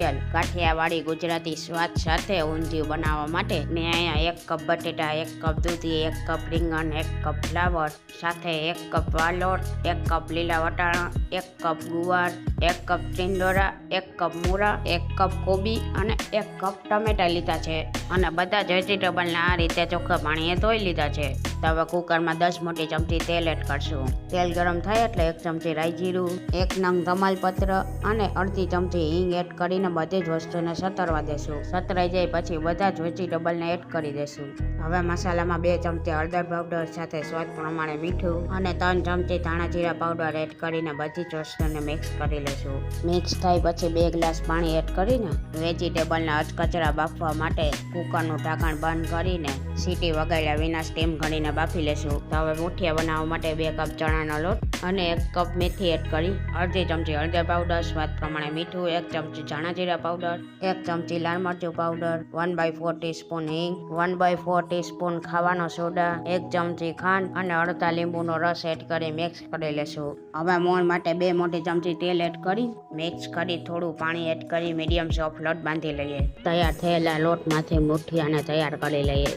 Special Kathiawadi Gujarati સ્વાદ સાથે ઊંધિયું બનાવવા માટે મેં અહીંયા 1 કપ બટેટા, 1 કપ દૂધી, 1 કપ રીંગણ, 1 કપ ફ્લાવર સાથે 1 કપ વાલોળ, 1 કપ લીલા વટાણા, 1 કપ ગુવાર, 1 કપ ટિંડોરા, 1 કપ મૂળા, 1 કપ કોબી અને 1 કપ ટમેટા લીધા છે અને બધા જ વેજીટેબલને આ રીતે ચોખ્ખા પાણીએ ધોઈ લીધા છે. તો હવે કુકરમાં 10 મોટી ચમચી તેલ એડ કરશું. તેલ ગરમ થાય એટલે 1 ચમચી રાઈ જીરું, 1 નંગ તમાલપત્ર અને અડધી ચમચી હિંગ એડ કરીને બધી જ વસ્તુને સતરવા દેશું. સતરાઈ જાય પછી બધા જ વેજીટેબલને એડ કરી દેશું. હવે મસાલામાં 2 ચમચી હળદર પાવડર સાથે સ્વાદ પ્રમાણે મીઠું અને 3 ચમચી ધાણા જીરા પાવડર એડ કરીને બધી જ વસ્તુને મિક્સ કરી લેશું. મિક્સ થાય પછી 2 ગ્લાસ પાણી એડ કરીને વેજીટેબલને અધકચરા બાફવા માટે કુકરનું ઢાંકણ બંધ કરીને સીટી વગાડ્યા વિના સ્ટીમ કરીને બાફી લેશું. તો હવે મુઠિયા બનાવવા માટે 2 કપ ચણાનો લોટ અને 1 કપ મેથી એડ કરી અડધી ચમચી હળદર પાવડર, સ્વાદ પ્રમાણે મીઠું, 1 ચમચી ધાણા જીરા પાવડર, 1 ચમચી લાલ મરચું પાવડર, 1/4 ટીસ્પૂન હિંગ, 1/4 ટીસ્પૂન ખાવાનો સોડા, 1 ચમચી ખાંડ અને અડધા લીંબુનો રસ એડ કરી મિક્સ કરી લેશું. હવે મોણ માટે 2 મોટી ચમચી તેલ એડ કરી મિક્સ કરી થોડું પાણી એડ કરી મીડિયમ સોફ્ટ લોટ બાંધી લઈએ. તૈયાર થયેલા લોટમાંથી મુઠિયાને તૈયાર કરી લઈએ.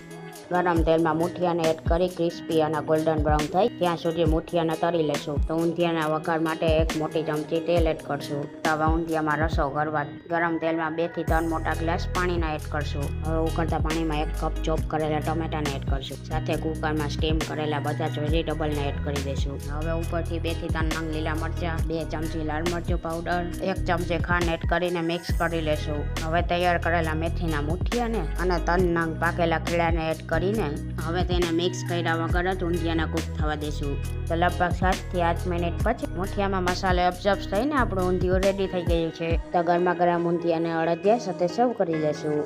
ગરમ તેલમાં મુઠિયાને એડ કરી ક્રિસ્પી અને ગોલ્ડન બ્રાઉન થાય ત્યાં સુધી મુઠિયાને તળી લેશું. તો ઊંધિયાના વઘાર માટે 1 મોટી ચમચી તેલ એડ કરશું. તો હવે ઊંધિયામાં રસો કરવા ગરમ તેલમાં 2 થી 3 મોટા ગ્લાસ પાણીના એડ કરશું. હવે ઉકળતા પાણીમાં 1 કપ ચોપ કરેલા ટમેટાને એડ કરશું. સાથે કુકરમાં સ્ટીમ કરેલા બધા જ વેજીટેબલને એડ કરી દઈશું. હવે ઉપરથી 2 થી 3 નંગ લીલા મરચાં, 2 ચમચી લાલ મરચું પાવડર, 1 ચમચી ખાંડ એડ કરીને મિક્સ કરી લેશું. હવે તૈયાર કરેલા મેથીના મુઠિયાને અને 3 નંગ પાકેલા ખીલાને એડ કરીને હવે તેને મિક્સ કર્યા વગર જ ઊંધિયાને કૂક થવા દેશું. તો લગભગ 7 થી 8 મિનિટ પછી મુઠિયામાં મસાલો અબ્ઝોર્બ થઈને આપણું ઊંધિયું રેડી થઈ ગયું છે. તો ગરમા ગરમ ઊંધિયાને અડદિયા સાથે સર્વ કરી લેશું.